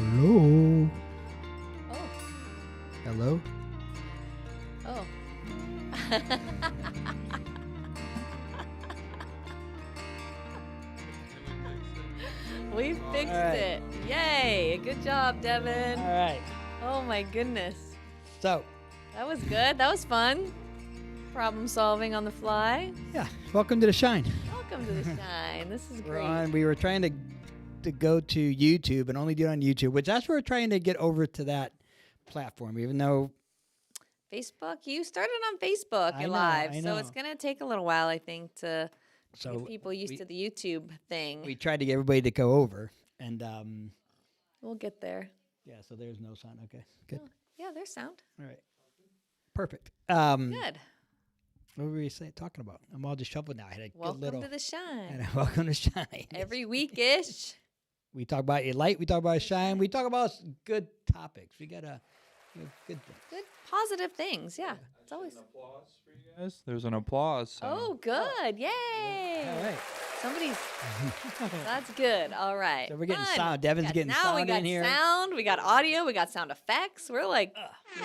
Hello. Oh. Hello. Oh. We fixed it. Yay. Good job, Devin. All right. Oh, my goodness. So, That was good. That was fun. Problem solving on the fly. yeah, welcome to the Shine. Welcome to the Shine. This is We're great. on. We were trying to go to YouTube and only do it on YouTube, which that's where we're trying to get over to that platform, even though Facebook? You started on Facebook I know, live, I so it's know. going to take a little while, I think, to so get people used to the YouTube thing. we tried to get everybody to go over, and We'll get there. yeah. So there's no sound. Okay, good. Oh, yeah, there's sound. All right, perfect. Good. What were we talking about? I'm all disheveled now. I had a Welcome good little. to the Shine. And welcome to Shine. Every week-ish. We talk about your light. We talk about shine. We talk about good topics. We got good things. Good, positive things. Yeah. It's always. Applause for you guys. There's an applause. So. Oh, good. Yay. All right. Somebody's. That's good. All right. So we're getting Fun. sound. Devin's getting now sound we got in here. sound. We got audio. We got sound effects. We're like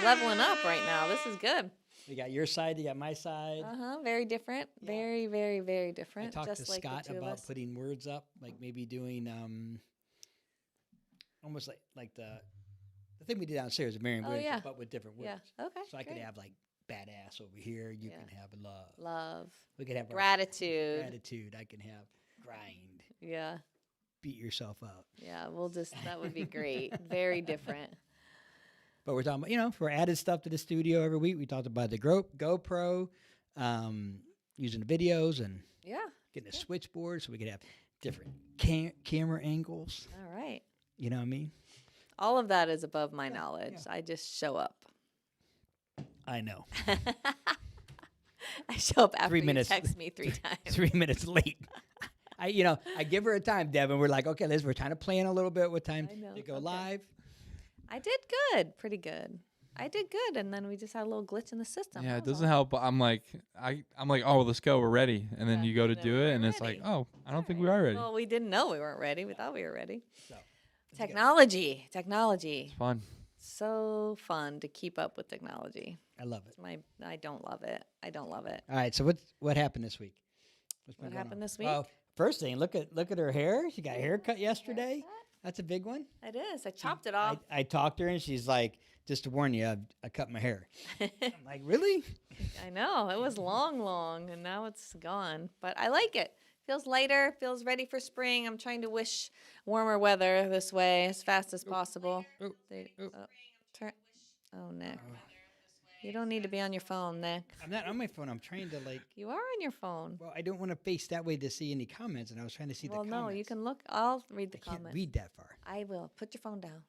leveling up right now. This is good. We got your side. You got my side. Very different. Yeah. Very, very, very I different. talked just to like Scott the two of about us. putting words up, like maybe doing almost like the thing we did downstairs, a Marion Oh, Williams, yeah. but with different words. Yeah. Okay. So I could great. have like badass over here. You Yeah. can have love. Love. We could have our Gratitude. gratitude. I can have grind. Yeah. Beat yourself up. Yeah. That would be great. Very different. But we're talking about, for added stuff to the studio every week. We talked about the GoPro, using the videos and Yeah. getting a switchboard so we could have different camera angles. All right. You know what I mean? All of that is above my knowledge. I just show up. I know. I show up after 3 you minutes. text me 3 times. 3 minutes late. I give her a time, Devin. We're like, okay, Liz, we're trying to plan a little bit what time I know, to go okay. live. I did good. Pretty good. I did good, and then we just had a little glitch in the system. Yeah, That it was doesn't all. help. But I'm like, oh, let's go. We're ready. And then Yeah, you go to and then do we're it, and it's like, ready. oh, I don't It's think all we are right. ready. Well, we didn't know we weren't ready. We thought we were ready. So, Technology. It's fun. So fun to keep up with technology. I love it. I don't love it. I don't love it. All right, so what happened this week? What's been What going happened on? this week? Well, first thing, look at her hair. She got a haircut yesterday. That's a big one. It is. I chopped it off. I talked to her and she's like, just to warn you, I cut my hair. I'm like, really? I know. It was long, and now it's gone. But I like it. Feels lighter, feels ready for spring. I'm trying to wish warmer weather this way as fast as possible. Oh, Oh, Nick. You don't need to be on your phone, Nick. I'm not on my phone. I'm trying to You are on your phone. well, I don't want to face that way to see any comments, and I was trying to see Well, the no, comments. you can look. I'll read the I can't comments. read that far. I will. Put your phone down.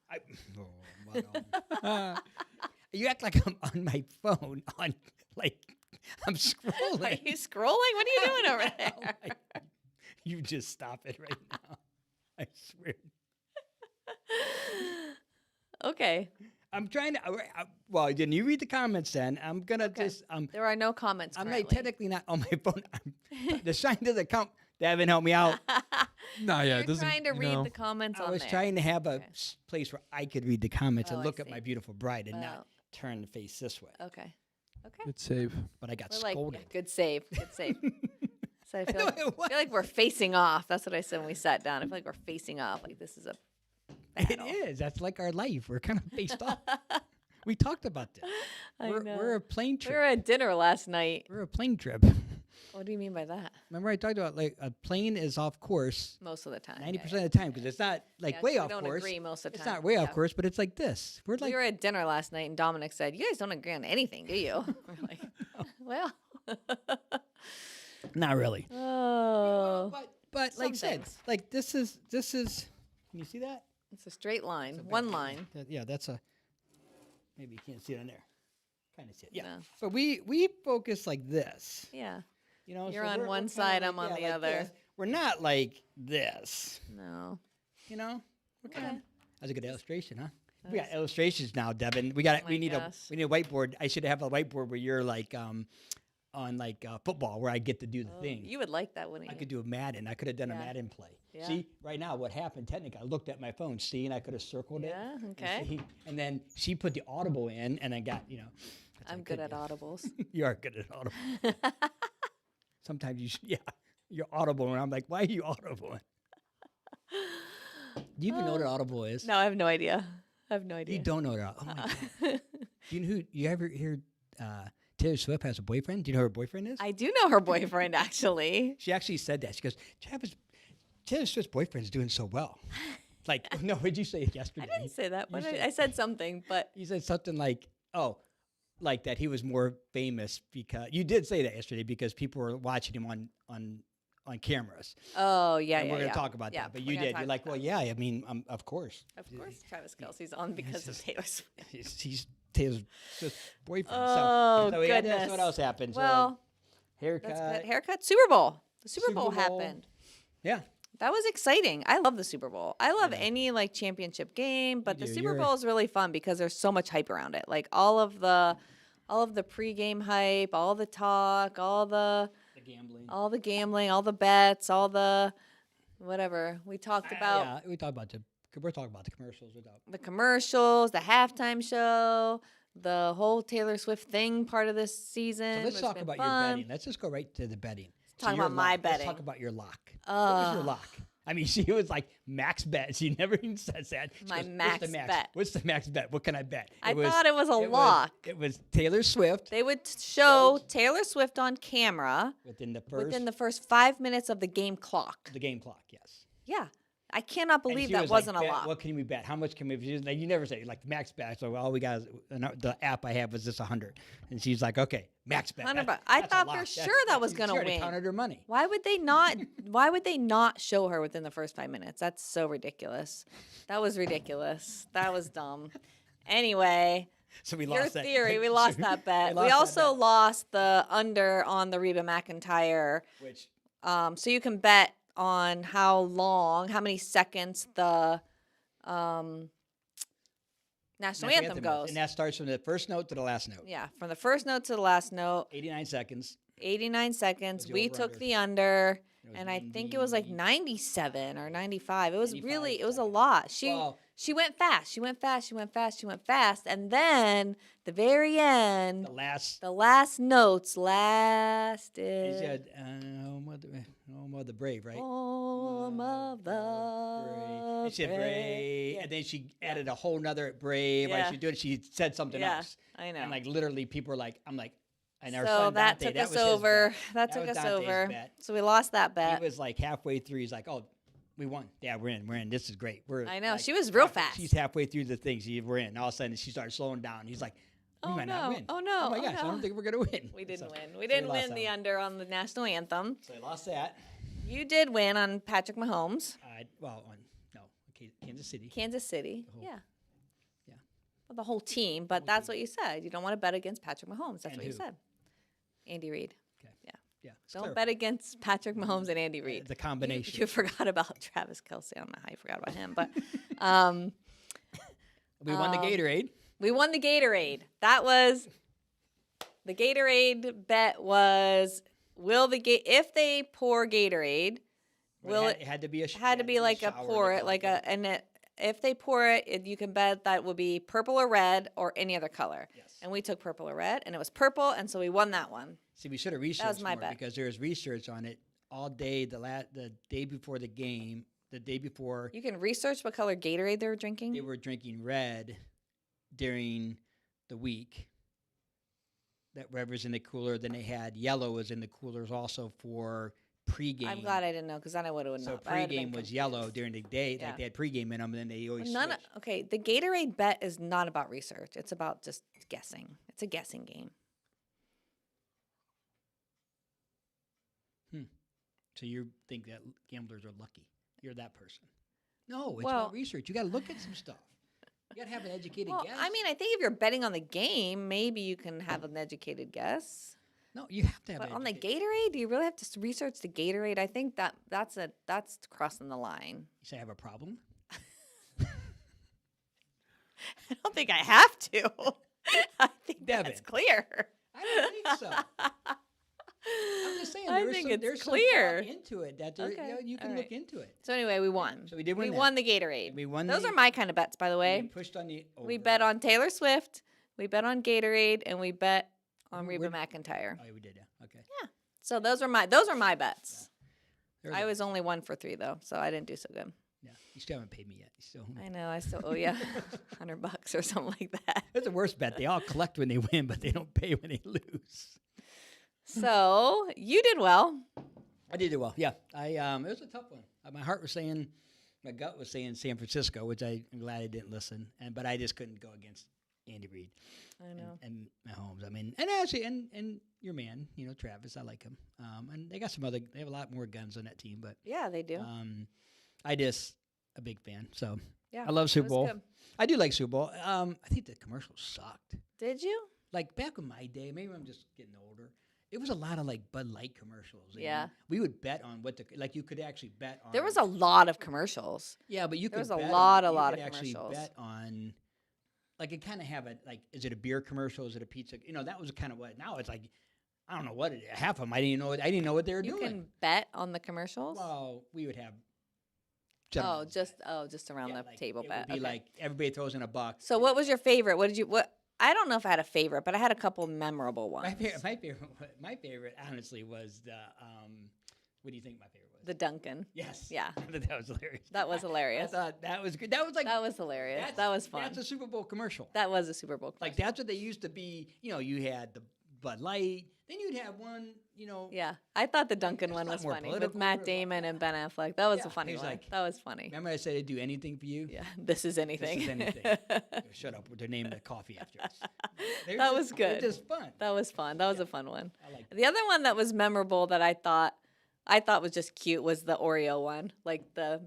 You act like I'm on my phone I'm Are scrolling. you scrolling? What are you doing over there? Oh my- you just stop it right now. I swear. Okay. I'm trying to. Well, didn't you read the comments then? I'm gonna Okay. just. There are no comments I'm currently. like technically not on my phone. The sign doesn't count. Devin, help me out. No, yeah, You're it doesn't. trying to read the comments I on was there. trying to have a Okay. place where I could read the comments Oh, and I look at see. my beautiful bride and Oh. not turn the face this way. Okay. Okay. Good save. But I got We're like, scolded. yeah, good save. Good save. So I feel, know like, it I feel like we're facing off. That's what I said when we sat down. I feel like we're facing off. Like this is a It battle. is. That's like our life. We're kind of faced off. We talked about this. I know. We're a plane We trip. were at dinner last night. We're a plane trip. What do you mean by that? Remember I talked about like a plane is off course Most of the time. 90% of the time because it's not like Yeah, way we off don't course. agree most of the It's time. not way Yeah. off course, but it's like this. We're like We were at dinner last night, and Dominic said, "You guys don't agree on anything, do you?" We're like, "Well, not really. oh, But like I Some said, things. like this is. Can you see that? it's a straight line, It's a one big line." Yeah, that's a. Maybe you can't see it on there. Kind of see it. Yeah. No. But we focus like this. Yeah, You know. You're so on we're one kinda side, like, I'm on yeah, the like other. this. We're not like this. no. You know. We're kind of. Okay. That's a good illustration, huh? That We got was- illustrations now, Devin. We got. Oh we my need gosh. we need a whiteboard. I should have a whiteboard where you're like on like football where I get to do the thing. You would like that, wouldn't I you? could do a Madden. I could have done a Yeah. Madden play. Yeah. See, right now, what happened? Technically, I looked at my phone. See, and I could have circled it. Yeah, and okay. see, and then she put the audible in, and I got that's I'm what I good could at do. audibles. You are good at audible. Sometimes you're audible, and I'm like, why are you audible? Do you even know what an audible is? No, I have no idea. I have no idea. You don't know what oh my God. Do you know who? You ever hear Taylor Swift has a boyfriend? Do you know who her boyfriend is? I do know her boyfriend, actually. She actually said that. She goes, Taylor Swift's boyfriend's doing so well. Like, no, what did you say yesterday? I didn't say that. You But said- I said something, but You said something like, like that he was more famous because you did say that yesterday because people were watching him on cameras. oh yeah, And we're going yeah. to talk about Yeah, that. But we're you gonna did. talk You're like, about well, that. yeah, I mean, of course. Of course, Travis Kelce's on because of Taylor Swift. He's Taylor Swift's boyfriend. Oh, so yeah, goodness. that's what else happened. Well, so, haircut. that's good. Haircut. Super Bowl. The Super Bowl Super Bowl. happened. Yeah. That was exciting. I love the Super Bowl. I love any like championship game, but the do. Super You're- Bowl is really fun because there's so much hype around it. Like all of the pregame hype, all the talk, all the gambling, all the bets, all the whatever. We talked about Yeah, we're talking about the commercials without. the commercials, the halftime show, the whole Taylor Swift thing part of this season. So let's which talk been about fun. your betting. Let's just go right to the betting. Talk your about my lock. Let's betting. talk about your lock. What was your lock? I mean, she was like max bet. She never even says that. She My goes, max What's the max bet. What's the max bet? What can I bet? I thought it was a lock. it was Taylor Swift They would show Taylor Swift on camera within the first 5 minutes of the game clock. the game clock. Yes. Yeah. I cannot And believe she that was like, wasn't a bet, lock. What can we bet? How much can we? You never say like max bet. So all we got is the app I have was just 100, and she's like, okay, max bet. 100 That- I that's a thought lock. for That's- sure that was she gonna already win. Counted her money. Why would they not show her within the first 5 minutes? That's so ridiculous. That was ridiculous. That was dumb. Anyway, So we your lost that. theory, we lost that bet. lost We that also bet. lost the under on the Reba McEntire. Which So you can bet on how many seconds the national anthem is. goes. And that starts from the first note to the last note. Yeah, from the first note to the last note, 89 seconds. 89 seconds. the We over took under. the under, It was and I think it was like 97 or 95. It was 95 really, it was a seconds. lot. Well- She went fast. She went fast. She went fast. She went fast. And then the very end, The last. the last notes He lasted. said, home of the brave, right? Home of the And she said brave. Yeah. And then she added a whole nother brave. Yeah. While she doing it, she said something Yeah, else. I know. And like literally people were like, I'm like, and our So son that Dante, took that us was his over. bet. That took was us Dante's over. bet. So we lost that He bet. was like halfway through. He's like, oh, we won. Yeah, we're in. We're in. This is great. I know. like, She was real halfway- fast. She's halfway through the things. We're in. All of a sudden, she started slowing down. He's like, we Oh, might not no. win. Oh, no. Oh my Oh, gosh, I no. don't think we're gonna win. We didn't So- win. so We didn't lost win that the one. under on the national anthem. So I lost that. You did win on Patrick Mahomes, Kansas City. Kansas City. whole- Yeah. yeah. Well, the whole team, but that's what you said. You don't want to bet against Patrick Mahomes. That's And what you who? said. Andy Reid. Okay. Yeah. Yeah. let's Don't clarify. bet against Patrick Mahomes and Andy Reid. The combination. You forgot about Travis Kelce. I don't know how you forgot about him, but We won the Gatorade. we won the Gatorade. That was the Gatorade bet was if they pour Gatorade, will it had to be a had to be like a shower pour to it go like with a and it, if they pour it, you can bet that will be purple or red or any other color. Yes. And we took purple or red, and it was purple, and so we won that one. See, we should have researched my more bet. because there was research on it all day. The day before the game, the day before You can research what color Gatorade they were drinking. they were drinking red during the week. That red was in the cooler. Then they had yellow was in the coolers also for pregame. I'm glad I didn't know because then I would have So not. I would've been pregame was yellow confused. during the day. Yeah. Like they had pregame in them, and then they always None. switched. Okay, the Gatorade bet is not about research. It's about just guessing. It's a guessing game. So you think that gamblers are lucky? You're that person. No, it's Well- about research. You got to look at some stuff. You got to have an educated Well, guess. I mean, I think if you're betting on the game, maybe you can have an educated guess. no, you have to have. But an on the educated- Gatorade, do you really have to research the Gatorade? I think that's crossing the line. You say I have a problem. I don't think I have to. I think Devin. that's clear. I don't think so. I'm just saying. I There is think some, it's there's clear. some thought into it that there, Okay, you can all look right. into it. So anyway, we won. So we did win We that. won the Gatorade. We won. Those are my kind of bets, by the We way. pushed on the. Over. We bet on Taylor Swift. We bet on Gatorade, and we bet on Who- Reba where- McEntire. Oh, yeah, we did. Yeah. Okay. So those are my bets. There's I a- was only 1 for 3 though, so I didn't do so good. Yeah. You still haven't paid me yet. You still. I know. I still owe you $100 or something like that. That's the worst bet. They all collect when they win, but they don't pay when they lose. So you did well. I did well. Yeah. It was a tough one. My heart was saying, my gut was saying San Francisco, which I'm glad I didn't listen. But I just couldn't go against Andy Reid. I know. And Mahomes. I mean, and actually, and your man, Travis. I like him. And they got some other. They have a lot more guns on that team, but Yeah, they do. I just a big fan. So Yeah, I love it Super was Bowl. good. I do like Super Bowl. I think the commercials sucked. Did you? Like back in my day, maybe I'm just getting older. It was a lot of like Bud Light commercials. and Yeah. we would bet on you could actually bet on. There was a lot of commercials. Yeah, but you There could was a bet lot on, of you could actually commercials. bet on, like it kind of have is it a beer commercial? Is it a pizza? That was kind of what. Now it's like, I don't know what it is. Half of them I didn't know what they were You doing. can bet on the commercials. Well, we would have. Oh, gentlemen's just bet. around Yeah, the like, table it bet. would be Okay. like everybody throws in a buck. So what was your favorite? What I don't know if I had a favorite, but I had a couple memorable ones. My favorite, honestly, was the. What do you think my favorite was? The Duncan. Yes. Yeah. That was hilarious. That was I hilarious. thought that was good. That was like. That was hilarious. that's- That was fun. That's a Super Bowl commercial. That was a Super Bowl. Like commercial. that's what they used to be. You had the Bud Light. Then you'd have one. Yeah, I thought the Duncan it's one not was more funny with political, Matt or Damon like- and Ben Affleck. That was Yeah, a funny he's one. like- That was funny. Remember I said I'd do anything for you. Yeah, this is anything. This is anything. Shut up. They're naming the coffee after us. That was good. They're just fun. That was fun. That was a fun one. I like. The other one that was memorable that I thought was just cute was the Oreo one, like the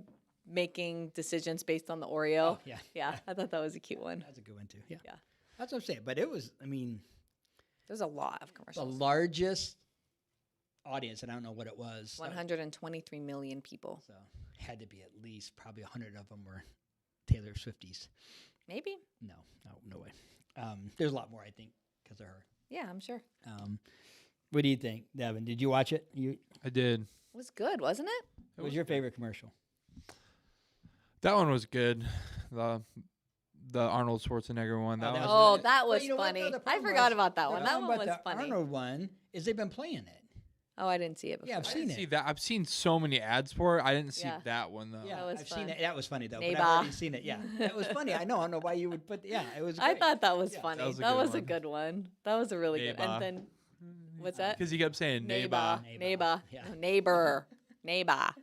making decisions based on the Oreo. Oh, yeah. Yeah, I thought that was a cute one. That's a good one too. Yeah. Yeah. That's what I'm saying. But it was. I mean, There's a lot of the commercials. largest audience, and I don't know what it was. 123 million people. So had to be at least probably 100 of them were Taylor Swifties. Maybe. No way. There's a lot more, I think, because of her. Yeah, I'm sure. What do you think, Devin? Did you watch it? I did. It was good, wasn't it? What was your favorite commercial? That one was good. The Arnold Schwarzenegger one. That that was. Oh, good. that Well, was you know what, funny. though? The I problem forgot was- about that the one. That problem one about was the funny. Arnold one is they've been playing it. Oh, I didn't see it before. Yeah, I've I seen didn't it. see that. I've seen so many ads for it. I didn't see Yeah. that one though. Yeah, That was I've fun. seen it. That was funny though. But Neighbor. I've already seen it. Yeah, that was funny. I know why you would put. Yeah, it was. I great. thought that was Yeah. funny. That was a That good was a one. good one. That was a really good. Neighbor. And then, what's that? Because you kept saying neighbor. Neighbor. Yeah. No, neighbor. Neighbor.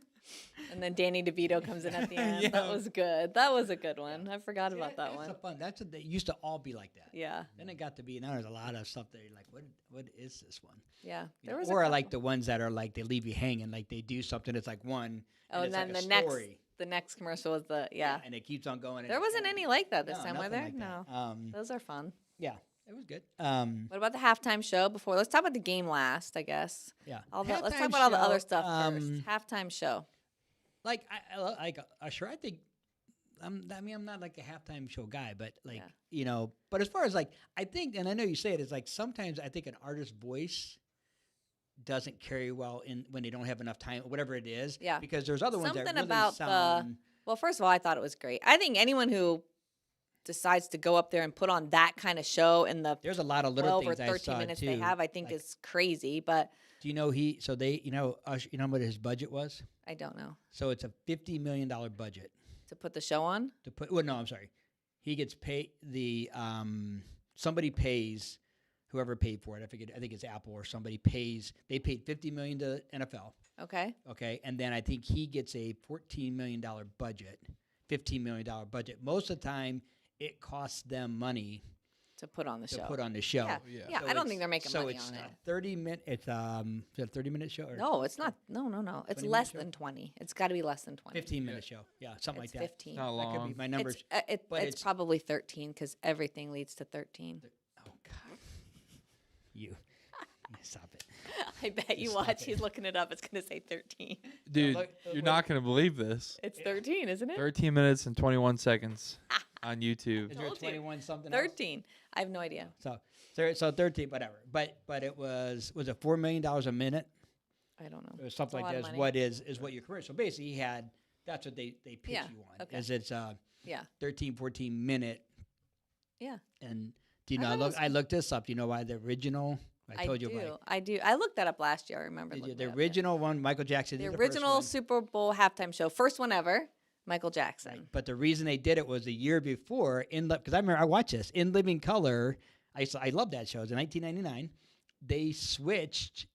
And then Danny DeVito comes in at the end. That Yeah. was good. That was a good one. I forgot See, about that one. That's fun. That's what they used to all be like that. Yeah. Then it got to be now. There's a lot of stuff that you're like, what is this one? Yeah. You There know, was or I a like the ones that are like they leave you hanging, like they do something. It's like one. Oh, and it's then like a the next story. the next commercial was the yeah. and it keeps on going. and There it- wasn't and- any like that this no, time, were nothing there? like No. that. Those are fun. Yeah, it was good. What about the halftime show before? Let's talk about the game last, I guess. Yeah. Let's talk Halftime about all the other show, stuff first. Halftime show. Like I like Usher. I think I'm not like a halftime show guy, but like Yeah. But as far as like I think, and I know you say it, it's like sometimes I think an artist's voice doesn't carry well in when they don't have enough time, whatever it is. Yeah. Because there's other ones that Something really about sound. Well, first of all, I thought it was great. I think anyone who decides to go up there and put on that kind of show in the There's a lot of little 12 or things 13 I saw minutes too. they have, I think like, is crazy, but Do you know Usher, you know what his budget was? I don't know. So it's a $50 million budget To put the show on? to put. Well, no, I'm sorry. He gets paid. Somebody pays whoever paid for it. I think it's Apple or somebody pays. They paid $50 million to NFL. Okay. Okay, and then I think he gets a $14 million budget, $15 million budget. Most of the time, it costs them money To put on the to show. put on the show. Yeah. Yeah. Yeah, So I don't it's- think they're making so money it's on it. a 30-minute. It's is it a 30-minute show or No, it's not. No. It's 20-minute less show? than 20. It's got to be less than 20. 15-minute show? Yeah, something It's like that. 15. Not That could long. be my numbers. but It's probably 13 because everything leads to 13. Oh God, you stop it. I bet you Just watch. stop it. He's looking it up. It's going to say 13. Dude, look, you're wait. not gonna believe this. It's 13, isn't it? 13 minutes and 21 seconds on YouTube. Is there a Told you. 21 something else? 13. I have no idea. So 13, whatever. But it was it $4 million a minute? I don't know. Or something It's a like lot of that. money. What is what your career? So basically, that's what they pitch Yeah, you on. okay. Is it's Yeah. 13, 14 minute. Yeah. And do you I know? thought it was I looked this up. Do you know why the original? I told you about. I do. I looked that up last year. I remember. Did you, looking the it up, original one, Michael Jackson. The did first original one. Super Bowl halftime show. First one ever. Michael Jackson. Right. But the reason they did it was the year before because I remember I watched this in Living Color. I love that show. It was in 1999. They switched.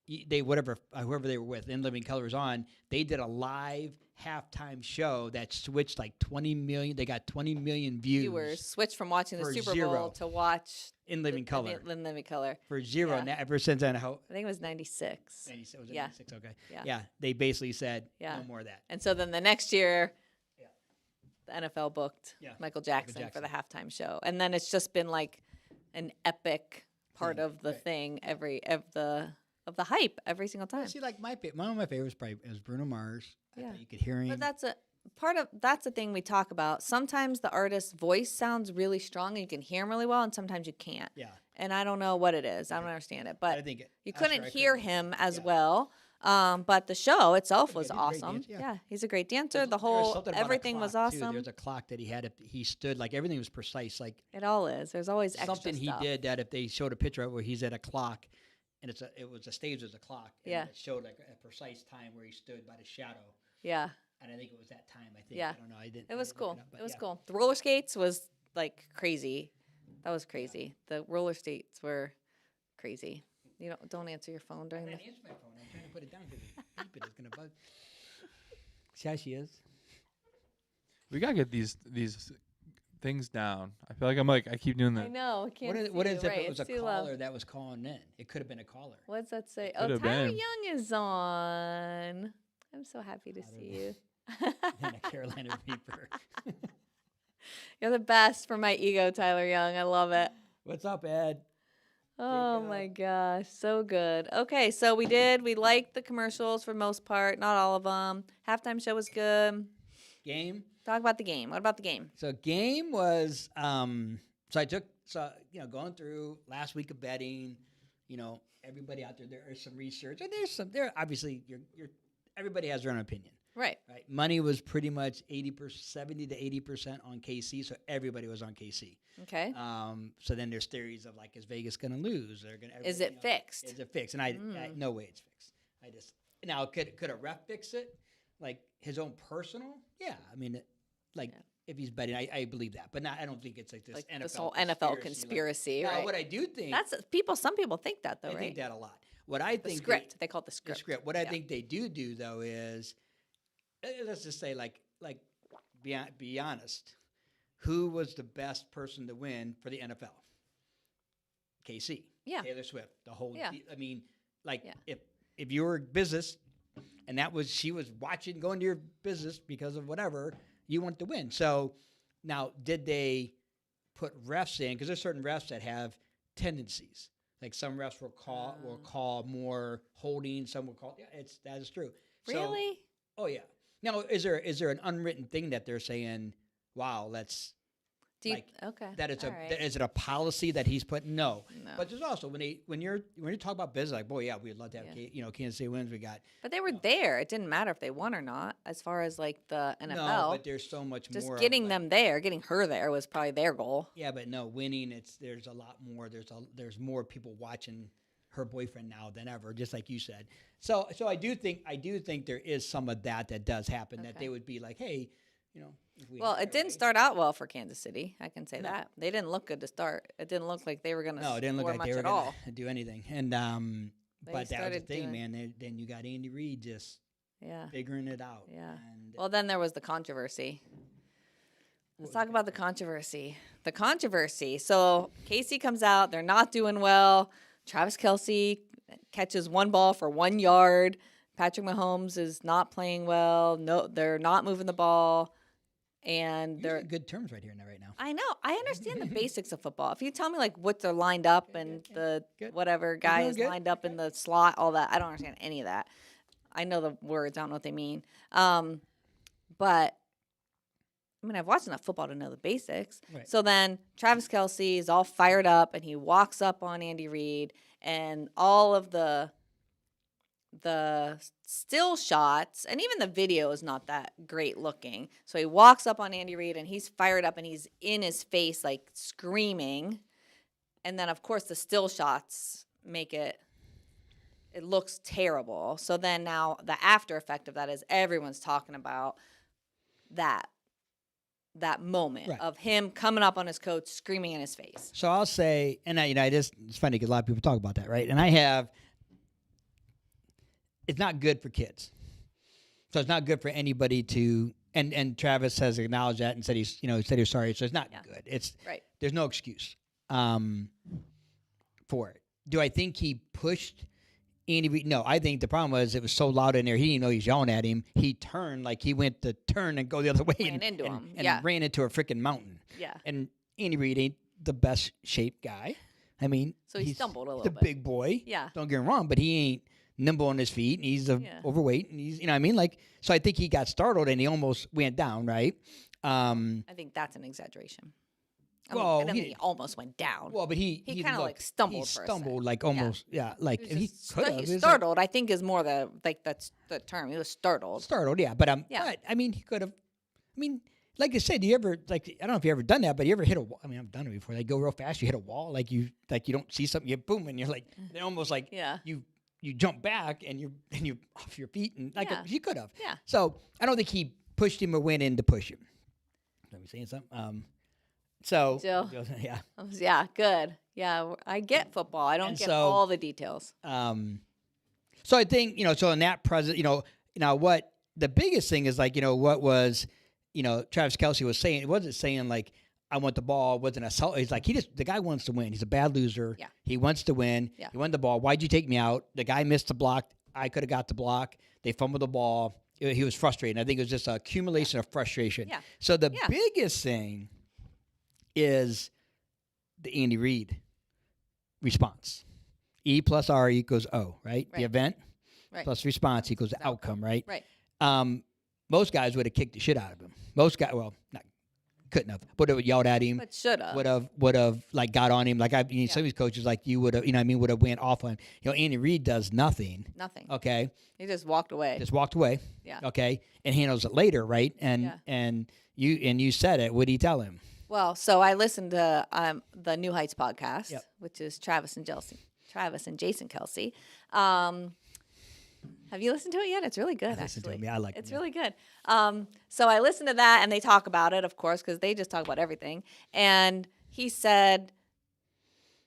Whoever they were with in Living Color was on. They did a live halftime show that switched like 20 million. They got 20 million Viewers switched from watching the for Super zero. Bowl to watch in Living Color In Living Color. for zero. Yeah. And ever since then, how? I think it was 96. 96, was it Yeah. 96? Okay. Yeah. Yeah. They basically said Yeah. no more of that. And so then the next year, Yeah. the NFL booked Yeah. Michael Jackson for the halftime show, and then it's just been like an epic part Thing, of the right. thing of the hype every single time. See, like one of my favorites probably was Bruno Mars. I Yeah. thought you could hear him. But that's the thing we talk about. Sometimes the artist's voice sounds really strong and you can hear him really well, and sometimes you can't. Yeah. And I don't know what it is. I don't understand it, I but think you Usher, couldn't I hear couldn't- him as yeah. well. But the show itself was He's a great awesome. dancer, yeah. Yeah, he's a great dancer. There's- The there was whole something about a everything was clock, too. awesome. There's a clock that he had. He stood like everything was precise. Like It all is. There's always extra something he stuff. did that if they showed a picture of it where he's at a clock, and it was a stage was a clock. And Yeah. It showed like a precise time where he stood by the shadow, Yeah, and I think it was that time. I think. Yeah. I don't know. I didn't. it I was didn't look cool. up, but It was yeah. cool. The roller skates was like crazy. That was crazy. The roller skates were crazy. You don't answer your phone I during the. didn't answer my phone. I'm trying to put it down because it's gonna bug. See how she is. We gotta get these things down. I feel like I keep doing I that. know. I can't What see is you. if Right, it was a it's too caller low. that was calling in? It could have been a caller. What's that say? Could Oh, have Tyler been. Young is on. I'm so happy to see you. And a Carolina Reaper. You're the best for my ego, Tyler Young. I love it. What's up, Ed? Oh Jacob. my gosh, so good. Okay, so we liked the commercials for the most part, not all of them. Halftime show was good. Game. Talk about the game. What about the game? So game was so I took going through last week of betting, everybody out there is some research and there obviously everybody has their own opinion. Right. Right. Money was pretty much 70 to 80% on KC, so everybody was on KC. Okay. So then there's theories of like, is Vegas gonna lose? Is it fixed? Is it fixed? And I no way it's fixed. Now could a ref fix it? Like his own personal? Yeah. I mean, if he's betting, I believe that, but I don't think it's like this Like NFL this whole NFL conspiracy, Now, right? what I do think Some people think that though, I right? think that a lot. What I The think script. They call it the the script. script. What I Yeah. think they do though is, let's just say be honest, who was the best person to win for the NFL? KC. Yeah. Taylor Swift. The whole. Yeah. I mean, Yeah. if you were business, and she was watching, going to your business because of whatever, you want to win. So now, did they put refs in? Because there's certain refs that have tendencies. Like some refs will call more holding. Some will call. Yeah, that is true. So, Really? oh yeah. Now, is there an unwritten thing that they're saying? Wow, let's Okay. that it's all a right. that is it a policy that he's put? No. No. But there's also when you're talking about business, like boy, yeah, we'd love to have Kansas City wins. We got But they were there. It didn't matter if they won or not, as far as like the NFL. no, but there's so much Just more. getting them there, getting her there was probably their goal. Yeah, but no, winning. There's a lot more. There's more people watching her boyfriend now than ever, just like you said. So I do think there is some of that does happen. That Okay. they would be like, hey, if we Well, had it didn't right? start out well for Kansas City. I can say No. that. They didn't look good to start. It didn't look like they were going to No, it didn't look like much they were at going all. to do anything. And They but that was the started thing, doing- man. Then you got Andy Reid just Yeah. figuring it out. Yeah. And Well, then there was the controversy. Let's talk about the controversy. The controversy. So Casey comes out. They're not doing well. Travis Kelce catches one ball for 1 yard. Patrick Mahomes is not playing well. No, they're not moving the ball. and You're they're in good terms right here and right now. I know. I understand the basics of football. If you tell me like what they're lined up and the whatever guy is lined up in the slot, all that, I don't understand any of that. I know the words. I don't know what they mean. But I mean, I've watched enough football to know the basics. Right. So then Travis Kelce is all fired up, and he walks up on Andy Reid, and all of the still shots, and even the video is not that great looking. So he walks up on Andy Reid, and he's fired up, and he's in his face, like, screaming. And then, of course, the still shots make it looks terrible. So then now the after effect of that is everyone's talking about that moment of him coming up on his coach, screaming in his face. So I'll say, and it's funny because a lot of people talk about that, right? And it's not good for kids. So it's not good for anybody to, and Travis has acknowledged that and said he's sorry. So it's not good. There's no excuse for it. Do I think he pushed Andy Reid? No, I think the problem was it was so loud in there. He didn't know he was yelling at him. He turned like he went to turn and go the other way and ran into a freaking mountain. Yeah. And Andy Reid ain't the best shaped guy. I mean, so he stumbled a little bit. He's a big boy. Yeah. Don't get him wrong, but he ain't nimble on his feet, and he's overweight, and he's, you know what I mean? Like, so I think he got startled, and he almost went down, right? I think that's an exaggeration. I don't think he almost went down. Well, but he kind of like stumbled. He stumbled like almost, like he could have. Startled, I think, is more that's the term. He was startled. Startled, yeah. But but I mean, he could have. I mean, like I said, do you ever I don't know if you ever done that, but you ever hit a wall? I mean, I've done it before. They go real fast. You hit a wall, like you don't see something, you boom, and you're like, they're almost like you jump back and you're off your feet, and he could have. Yeah. So I don't think he pushed him or went in to push him. Let me saying something. So Jill. Yeah. Yeah. Good. Yeah. I get football. I don't get all the details. So I think so in that present, now what the biggest thing is what was Travis Kelce was saying. It wasn't saying like I want the ball. It wasn't assault. He's like the guy wants to win. He's a bad loser. Yeah. He wants to win. Yeah. He won the ball. Why'd you take me out? The guy missed the block. I could have got the block. They fumbled the ball. He was frustrated. I think it was just an accumulation of frustration. Yeah. So the biggest thing is the Andy Reid response. E plus R equals O, right? The event plus response equals the outcome, right? Right. Most guys would have kicked the shit out of him. Most guys, couldn't have. Would have yelled at him. But should have. Would have like got on him. Like some of these coaches, like you would have, would have went off on him. Andy Reid does nothing. Nothing. Okay. He just walked away. Yeah. Okay. And handles it later, right? And you said it. What did he tell him? Well, so I listened to the New Heights podcast, which is Travis and Jason Kelce. Have you listened to it yet? It's really good, actually. I like it. It's really good. So I listened to that, and they talk about it, of course, because they just talk about everything. And he said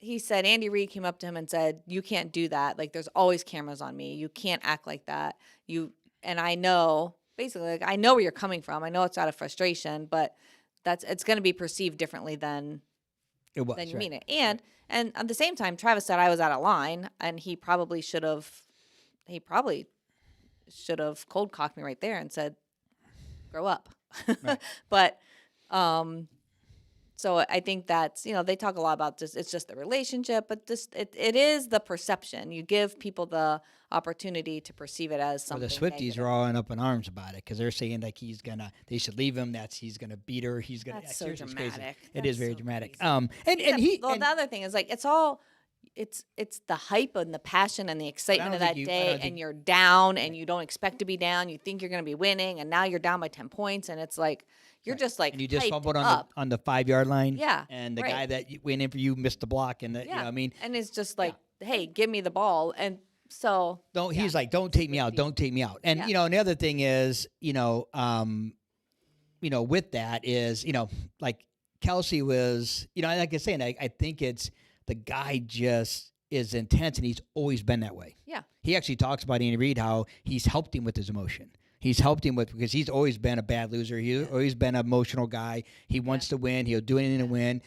Andy Reid came up to him and said, "You can't do that. Like, there's always cameras on me. You can't act like that. And I know, basically, like, I know where you're coming from. I know it's out of frustration, but it's going to be perceived differently than you mean it." And at the same time, Travis said I was out of line, and he probably should have cold cocked me right there and said, "Grow up." Right. But so I think that's, they talk a lot about this. It's just the relationship, but it is the perception. You give people the opportunity to perceive it as something. Well, the Swifties negative. are all up in arms about it because they're saying like they should leave him. He's gonna beat her. That's so dramatic. It is very dramatic. The other thing is like it's the hype and the passion and the excitement of that day, and you're down and you don't expect to be down. You think you're going to be winning, and now you're down by 10 points, and it's like you're just like, and you just hyped fumbled up. on the 5-yard line. Yeah, and the guy that went in for you missed the block, and and it's just like, hey, give me the ball, and so he's like, don't take me out, don't take me out, and and the other thing is, with that is, like Kelce was, like I was saying, I think it's. The guy just is intense, and he's always been that way. Yeah. He actually talks about Andy Reid, how he's helped him with his emotion. He's helped him because he's always been a bad loser. He's always been an emotional guy. He wants to win. He'll do anything to win.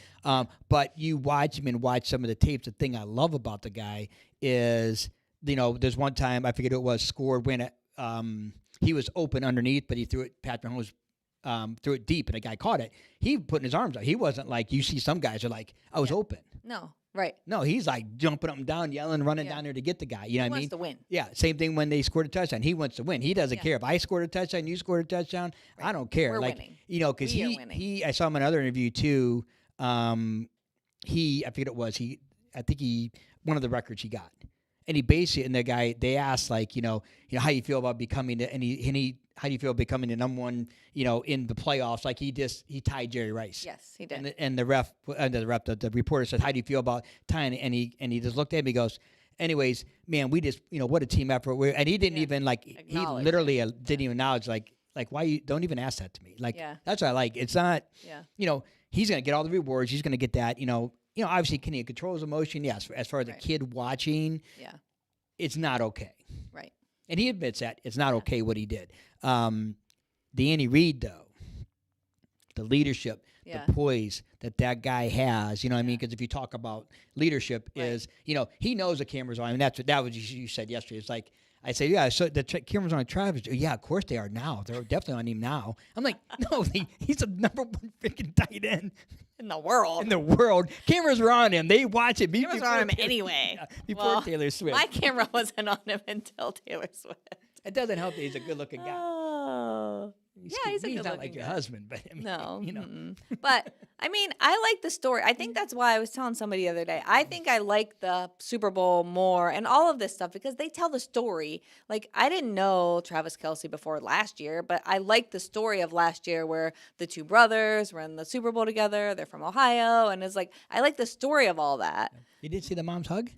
But you watch him and watch some of the tapes. The thing I love about the guy is, there's one time, I forget who it was, scored when he was open underneath, but he threw it. Patrick Mahomes threw it deep, and the guy caught it. He putting his arms out. He wasn't like you see some guys are like, I was open. No, right. No, he's like jumping up and down, yelling, running down there to get the guy. You know what I mean? He wants to win. Yeah, same thing when they scored a touchdown. He wants to win. He doesn't care if I scored a touchdown, you scored a touchdown. Right. I don't care. We're like winning. you know, because I saw him in another interview too. I forget it was one of the records he got, and he basically and the guy they asked like you know how you feel about becoming how do you feel becoming the number one in the playoffs? Like he tied Jerry Rice. Yes, he did. And the reporter said, how do you feel about tying it? And he just looked at him. He goes, anyways, man, we just what a team effort. And he didn't even he literally didn't even acknowledge like why you don't even ask that to me. Like that's what I like. It's not he's gonna get all the rewards. He's gonna get that. Obviously can he control his emotion? Yes. As far as the kid watching, it's not okay. Right. And he admits that it's not okay what he did. The Andy Reid though, the leadership, the poise that guy has, you know what I mean? Because if you talk about leadership, is he knows the cameras on him. And that was you said yesterday. It's like I say, yeah, so the cameras on Travis. Yeah, of course they are now. They're definitely on him now. I'm like, no, he's the number one freaking tight end in the world. Cameras were on him. They watch it. Cameras were on him anyway. Before Taylor Swift. My camera wasn't on him until Taylor Swift. It doesn't help that he's a good-looking guy. Oh. He's a good-looking guy. He's not like your husband, but I mean, no. But I mean, I like the story. I think that's why I was telling somebody the other day. I think I like the Super Bowl more and all of this stuff because they tell the story. Like I didn't know Travis Kelce before last year, but I like the story of last year where the two brothers were in the Super Bowl together. They're from Ohio, and it's like I like the story of all that. You did see the mom's hug?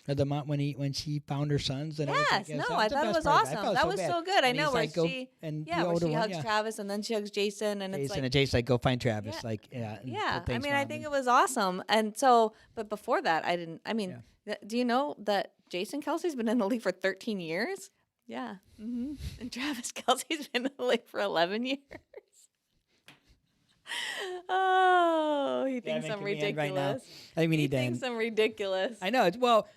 Or the mom when she found her sons and yes, no, I thought it was awesome. That was so good. I know where she hugs Travis and then she hugs Jason and it's like and Jason's like go find Travis I mean I think it was awesome and so but before that I didn't. I mean, do you know that Jason Kelce's been in the league for 13 years? Yeah, and Travis Kelce's been in the league for 11 years. Oh, he thinks I'm ridiculous. Right now. I mean, he thinks I'm ridiculous. I know.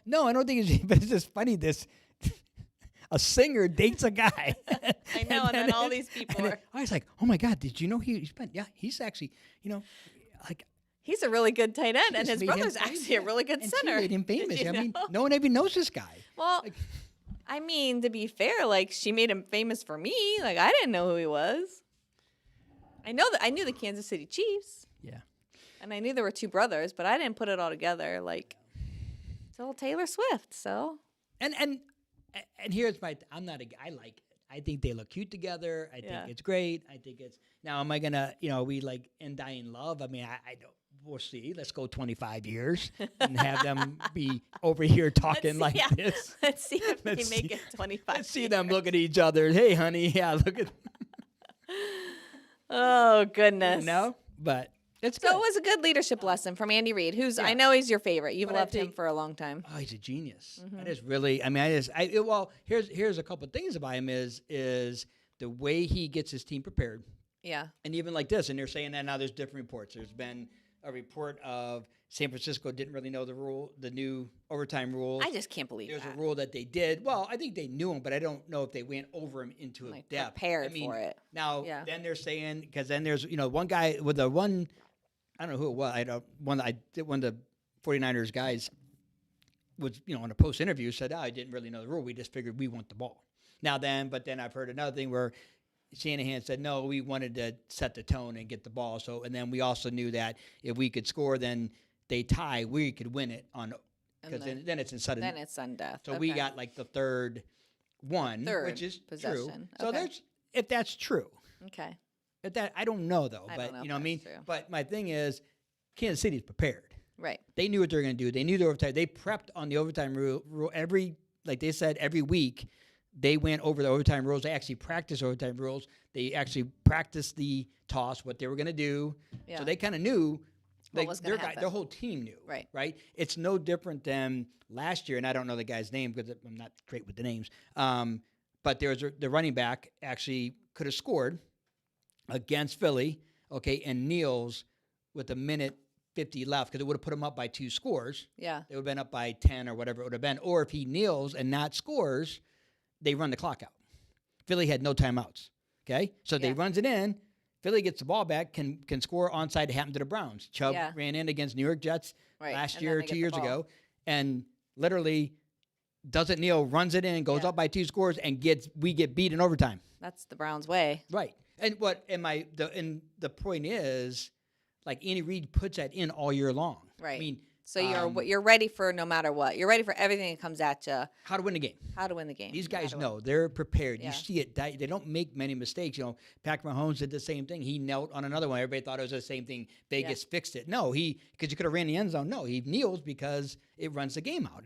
No, I don't think it's. But it's just funny. A singer dates a guy. I know, and then all these people are. I was like, oh my God, did you know he's been? Yeah, he's actually, like. He's a really good tight end, and his brother's actually a really good center. She made him famous. I mean, no one even knows this guy. Well, I mean, to be fair, like she made him famous for me. Like I didn't know who he was. I knew the Kansas City Chiefs. Yeah. And I knew there were two brothers, but I didn't put it all together like till Taylor Swift. So. And here's I like it. I think they look cute together. I think it's great. I think it's now. Am I gonna we like and die in love? I mean, I don't. We'll see. Let's go 25 years and have them be over here talking like this. Let's see if they make it 25. Let's see them look at each other. Hey, honey. Yeah, look at. Oh, goodness. But it's good. So it was a good leadership lesson from Andy Reid, who's I know he's your favorite. You've loved him for a long time. Oh, he's a genius. That is really, here's a couple of things about him is the way he gets his team prepared. Yeah. And even like this, and they're saying that now there's different reports. There's been a report of San Francisco didn't really know the new overtime rules. I just can't believe there's a rule that they did. Well, I think they knew them, but I don't know if they went over them into a depth. Prepared for it. Now, then they're saying because then there's one guy with the one, I don't know who it was. One of the 49ers guys was on a post interview said, I didn't really know the rule. We just figured we want the ball. But then I've heard another thing where Shanahan said, no, we wanted to set the tone and get the ball. So, and then we also knew that if we could score, then they tie, we could win it on, because then it's in sudden. Then it's sudden death. So we got like the third one, which is possession. True. So if that's true. Okay. If that, I don't know though, but you know what I mean? True. But my thing is, Kansas City's prepared. Right. They knew what they were going to do. They knew the overtime. They prepped on the overtime rule like they said, every week. They went over the overtime rules. They actually practiced overtime rules. They actually practiced the toss, what they were going to do. Yeah. So they kind of knew. Their whole team knew. Right. It's no different than last year, and I don't know the guy's name because I'm not great with the names. But there was the running back actually could have scored against Philly, and kneels with 1:50 left because it would have put him up by 2 scores. Yeah. They would have been up by 10 or whatever it would have been. Or if he kneels and not scores, they run the clock out. Philly had no timeouts. Okay? So they runs it in. Philly gets the ball back, can score onside. It happened to the Browns. Chubb Yeah. ran in against New York Jets Right. last And year, then they 2 get the years ball. ago, and literally doesn't kneel, runs it in, goes Yeah. up by 2 scores, and we get beat in overtime. That's the Browns' way. Right. And the point is, like Andy Reid puts that in all year long. Right. I mean, So you're ready for no matter what. You're ready for everything that comes at you. how to win the game. How to win the game. These no guys matter what. know. They're prepared. Yeah. You see it. They don't make many mistakes. Patrick Mahomes did the same thing. He knelt on another one. Everybody thought it was the same thing. Vegas fixed it. No, because you could have ran the end zone. No, he kneels because it runs the game out.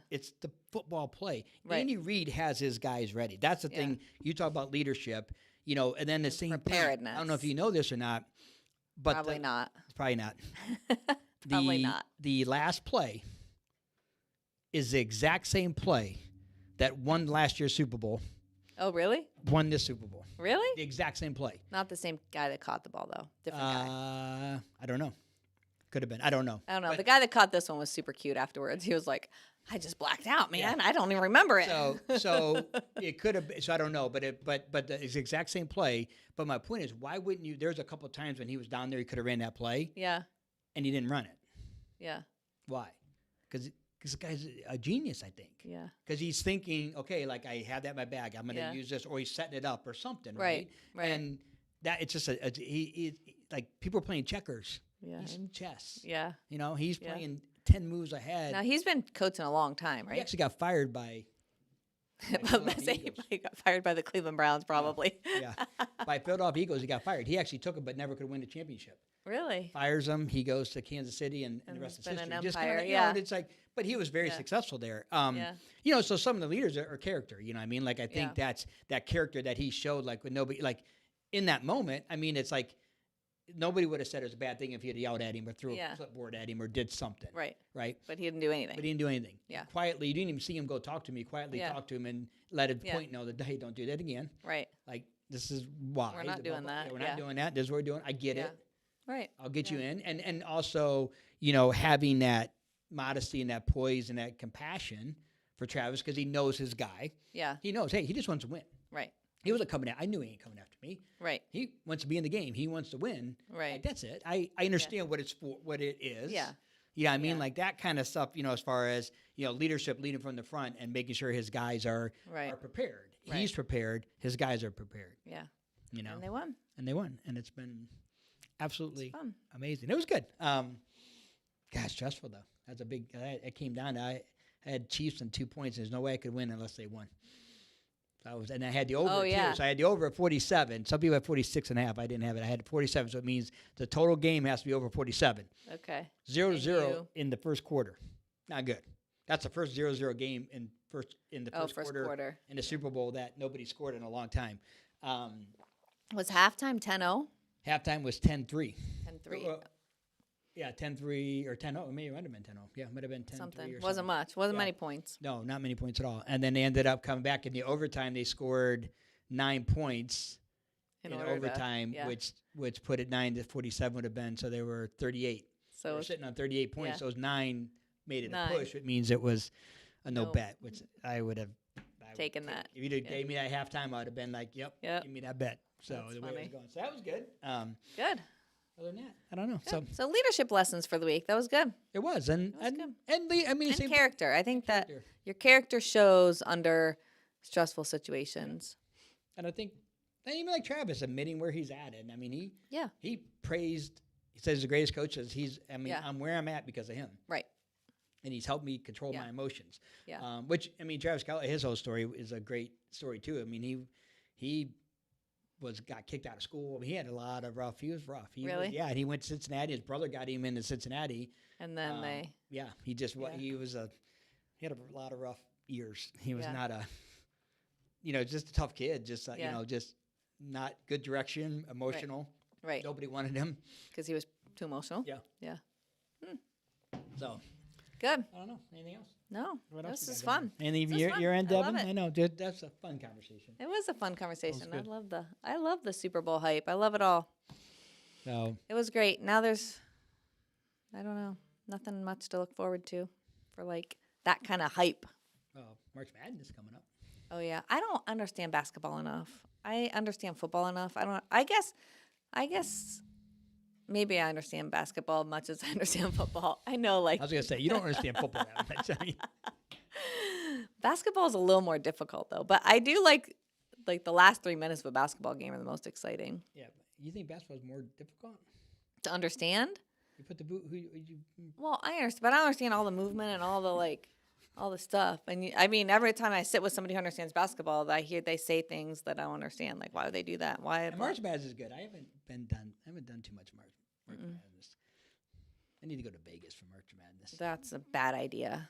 It's the football play. Right. Andy Reid has his guys ready. That's the thing. You talk about leadership, and then the same thing. Preparedness. I don't know if you know this or not, but Probably not. Probably not. Probably not. The last play is the exact same play that won last year's Super Bowl, Oh, really? won this Super Bowl. Really? The exact same play. Not the same guy that caught the ball, though. Different guy. I don't know. Could have been. I don't know. I don't know. But- the guy that caught this one was super cute afterwards. He was like, I just blacked out, man. I don't even remember it. So it could have been. So I don't know, but it's the exact same play. But my point is, why wouldn't you? There's a couple of times when he was down there, he could have ran that play, Yeah. and he didn't run it. Yeah. Why? Because the guy's a genius, I think. Yeah. Because he's thinking, okay, like I have that in my bag, I'm going to use this, or he's setting it up or something, right? Right. And that it's just he like people are playing checkers. Yeah. He's chess. Yeah. He's playing 10 moves ahead. Now, he's been coaching a long time, He right? actually got fired by He got fired by the Cleveland Browns, probably. by Philadelphia Eagles. He got fired. He actually took it, but never could win the championship. Really? Fires him. He goes to Kansas City, and the And rest it's is been history. an Just empire, kinda, yeah. and it's like, but he was very successful there. Yeah. So some of the leaders are character. You know what I mean? Like I think that's that character that he showed. Like with nobody, like in that moment. I mean, it's like nobody would have said it was a bad thing if he had yelled at him or threw a clipboard at him or did something. Right. Right. But he didn't do anything. But he didn't do anything. Yeah. Quietly, you didn't even see him go talk to me. Quietly talk to him and let his point know that, hey, don't do that again. Right. Like, this is why. We're not doing that. We're not doing that. This is what we're doing. I get it. Right. I'll get you in. And also, having that modesty and that poise and that compassion for Travis because he knows his guy. Yeah. He knows, hey, he just wants to win. Right. He wasn't coming out. I knew he ain't coming after me. Right. He wants to be in the game. He wants to win. Right. Like, that's it. I understand what it's for, what it is. Yeah. Yeah, I mean, like that kind of stuff, as far as, leadership leading from the front and making sure his guys are prepared. Right. He's prepared. His guys are prepared. Yeah. And they won. And it's been absolutely fun. amazing. It was good. Gosh, stressful though. That's a big. It came down to I had Chiefs and 2 points. There's no way I could win unless they won. And I had the over too. So I had the over at 47. Some people had 46.5. I didn't have it. I had 47. So it means the total game has to be over 47. Okay. 0-0 in the first quarter. Not good. That's the first 0-0 game in the first quarter in the Super Bowl that nobody scored in a long time. Was halftime 10-0? Halftime was 10-3. 10-3. Yeah, 10-3 or 10-0. Maybe it might have been 10-0. Yeah, it might have been 10-3 something. or something. Wasn't much. Wasn't many points. No, not many points at all. And then they ended up coming back in the overtime. They scored 9 points in overtime, which put it 9-47 would have been. So they were 38. So they were sitting on 38 points. Those 9 made it a push. It means it was a no bet, which I would have taken that. If you gave me that halftime, I would have been like, yep, give me that bet. So That's the way it was going. So that was good. Good. Other than that, I don't know. Good. So leadership lessons for the week. That was good. It was, and character. I think that your character shows under stressful situations. And I think, and even like Travis admitting where he's at, and I mean he praised. He says the greatest coach is I'm where I'm at because of him. Right. And he's helped me control my emotions. Yeah. Which Travis Kelce, his whole story is a great story too. I mean he got kicked out of school. He had a lot of rough. He was rough. Really? And he went to Cincinnati. His brother got him into Cincinnati. And then he just he had a lot of rough years. He was not just a tough kid. Just just not good direction, emotional. Right. Nobody wanted him because he was too emotional. Yeah. Yeah. So good. I don't know. Anything else? No. What else this is fun. Anything your end, Devin? I know. That's a fun conversation. It was a fun conversation. I love the Super Bowl hype. I love it all. So it was great. Now there's, I don't know, nothing much to look forward to for like that kind of hype. Well, March Madness coming up. Oh yeah, I don't understand basketball enough. I understand football enough. I guess I guess maybe I understand basketball as much as I understand football. I know, like, I was gonna say you don't understand football that much. I mean, basketball is a little more difficult though. But I do like the last 3 minutes of a basketball game are the most exciting yeah. But you think basketball is more difficult? to understand. You put the boot. Who you? Well, I understand, but I don't understand all the movement and all the stuff. And I mean, every time I sit with somebody who understands basketball, I hear they say things that I don't understand. Like, why do they do that? Why? And March Madness is good. I haven't done too much March Madness. I need to go to Vegas for March Madness. That's a bad idea.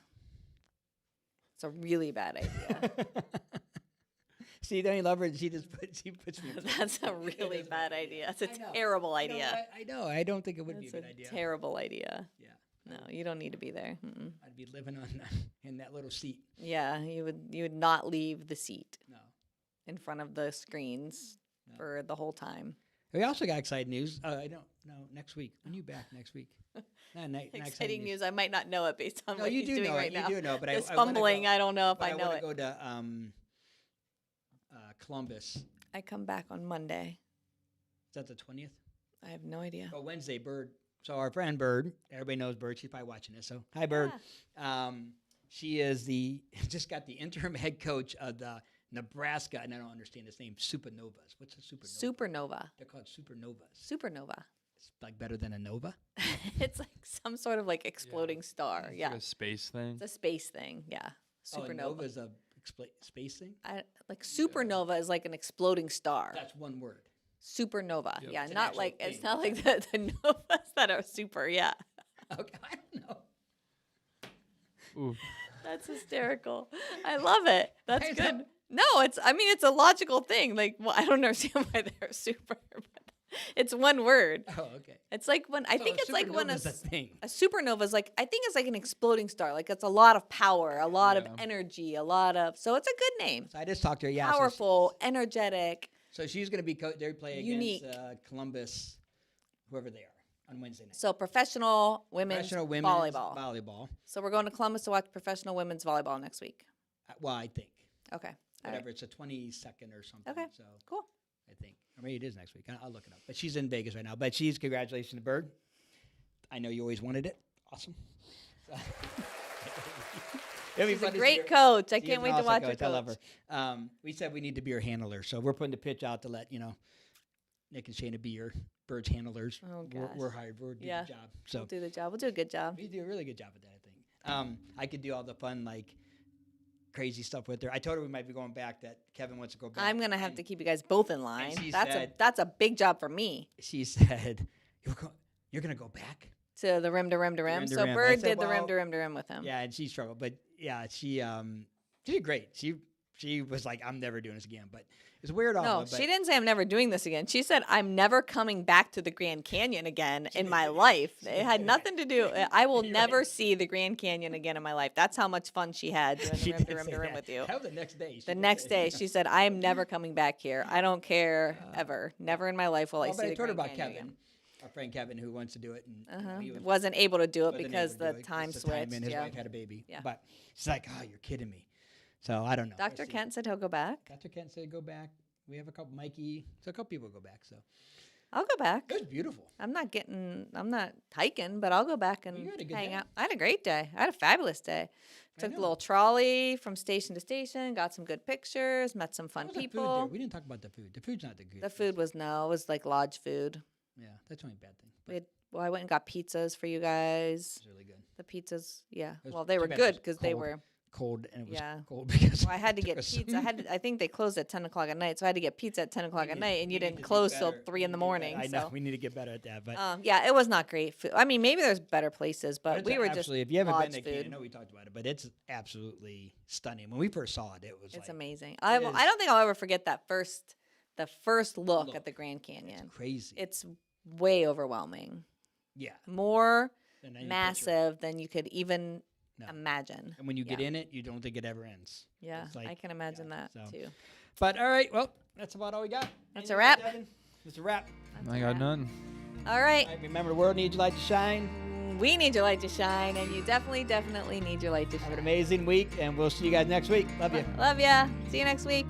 It's a really bad idea. See, don't you love her? She puts me. That's a really bad idea. That's a terrible idea. I know. I don't think it would be a good idea. Terrible idea. Yeah. No, you don't need to be there. Mm-mm. I'd be living in that little seat. Yeah, you would not leave the seat No. in front of the screens for the whole time. We also got exciting news. I don't know. Next week. When you back next week? Not Exciting news. I might not know it based on what he's doing right now. You do know, but this fumbling, I don't know if I know want it. to go to Columbus. I come back on Monday. Is that the 20th? I have no idea. Oh, Wednesday, Bird. So our friend Bird, everybody knows Bird. She's probably watching this. So hi, Bird. She is just got the interim head coach of the Nebraska, and I don't understand this name, Supernovas. What's a supernova? Supernova. They're called supernovas. Supernova. It's like better than a nova. It's like some sort of like exploding star. It's Yeah. like a space thing. It's a space thing. Yeah. Supernova. Oh, a nova is a space thing? Like supernova is like an exploding star. That's one word. Supernova. Yep. Yeah, It's an not actual like it's thing. not like the novas that are super. Yeah. Okay, I don't know. Ooh. That's hysterical. I love it. That's Is good. that- No, it's a logical thing. Like, well, I don't understand why they're super, but it's one word. Oh, okay. It's like when I So think a it's like when supernova's a thing. a supernova is like, I think it's like an exploding star. Like it's a lot of power, a lot of Yeah. energy, a lot of, so it's a good name. So I just talked to her. Yeah. Powerful, energetic. So she's going to be they play Unique. against Columbus, whoever they are, on Wednesday night. So professional women's volleyball. So we're going to Columbus to watch professional women's volleyball next week. Well, I think. Okay. All Whatever. right. It's the 22nd or something. Okay. So Cool. I think. Or maybe it is next week. I'll look it up. But she's in Vegas right now. But congratulations to Bird. I know you always wanted it. Awesome. So, it'll be She's a fun to see great her. coach. I She is can't an wait to awesome watch her coach. I love coach. her. We said we need to be her handler. So we're putting the pitch out to let, Nick and Shayna be your Bird's handlers. Oh, We're gosh. hired. We're doing Yeah. the job. So We'll do the job. We'll do a good job. we do a really good job at that, I think. I could do all the fun, crazy stuff with her. I told her we might be going back, that Kevin wants to go back. I'm gonna have and to keep you guys both in line. she That's said- a big job for me. She said, you're going to go back? To the rim to rim to rim. rim to So rim. I Bird said, did the rim well, to rim to rim with him. Yeah, and she struggled. But, yeah, she did great. She was like, I'm never doing this again. But it's weird. No, she didn't say I'm never doing this again. She said I'm never coming back to the Grand Canyon again in my life. It had nothing to do. I will You're never right. see the Grand Canyon again in my life. That's how much fun she had doing the She rim did to rim say to rim that. with you. That was the next day. The next day, she said, I am never coming back here. I don't care ever. Never in my life will I But see I the told her Grand about Canyon Kevin, again. our friend Kevin, who wants to do it. And he Wasn't able to do it wasn't because able to the do it. time It's the time, switched. and his Yeah. wife had a baby. Yeah. But she's like, oh, you're kidding me. So I don't know. Dr. We'll see. Kent said he'll go back. Dr. Kent said go back. We have a couple, Mikey. So a couple people go back. So I'll go back. it was beautiful. I'm not hiking, but I'll go back and you had a good hang day. out. I had a great day. I had a fabulous day. Took a know. little trolley from station to station, got some good pictures, met some fun How was the food people. there? We didn't talk about the food. The food's not the good. The food was it was like lodge food. Yeah, that's the only bad thing. We had, I went and got pizzas for you guys. It's really good. The pizzas, yeah. was Well, they too were bad it good was because they cold. were. Cold, and it was Yeah. cold because Well, I had to it get took us- pizza. I think they closed at 10 o'clock at night, so I had to get pizza at 10 o'clock at night, and you we need didn't to do close till better. 3 We in the need to do morning. better. I know. So, We need to get better at that. But yeah, it was not great food. I mean, maybe there's better places, but it's we were just absolutely, if you haven't been lodge to Canada, I food. know we talked about it, but it's absolutely stunning. When we first saw it, it was It's like amazing. is. I don't think I'll ever forget the first look Look. at the Grand Canyon. crazy. It's way overwhelming, yeah, more than any picture. massive than you could even No. imagine. And when you get Yeah. in it, you don't think it ever ends. Yeah, It's like- I can imagine yeah, that so. too. But all right, well, that's about all we got. That's a Anything wrap. else, Devin? That's a wrap. That's I a got wrap. none. All right. All right, remember, the world needs your light to shine. We need your light to shine, and you definitely need your light to Have shine. an amazing week, and we'll see you guys next week. Love you. Love ya. See you next week.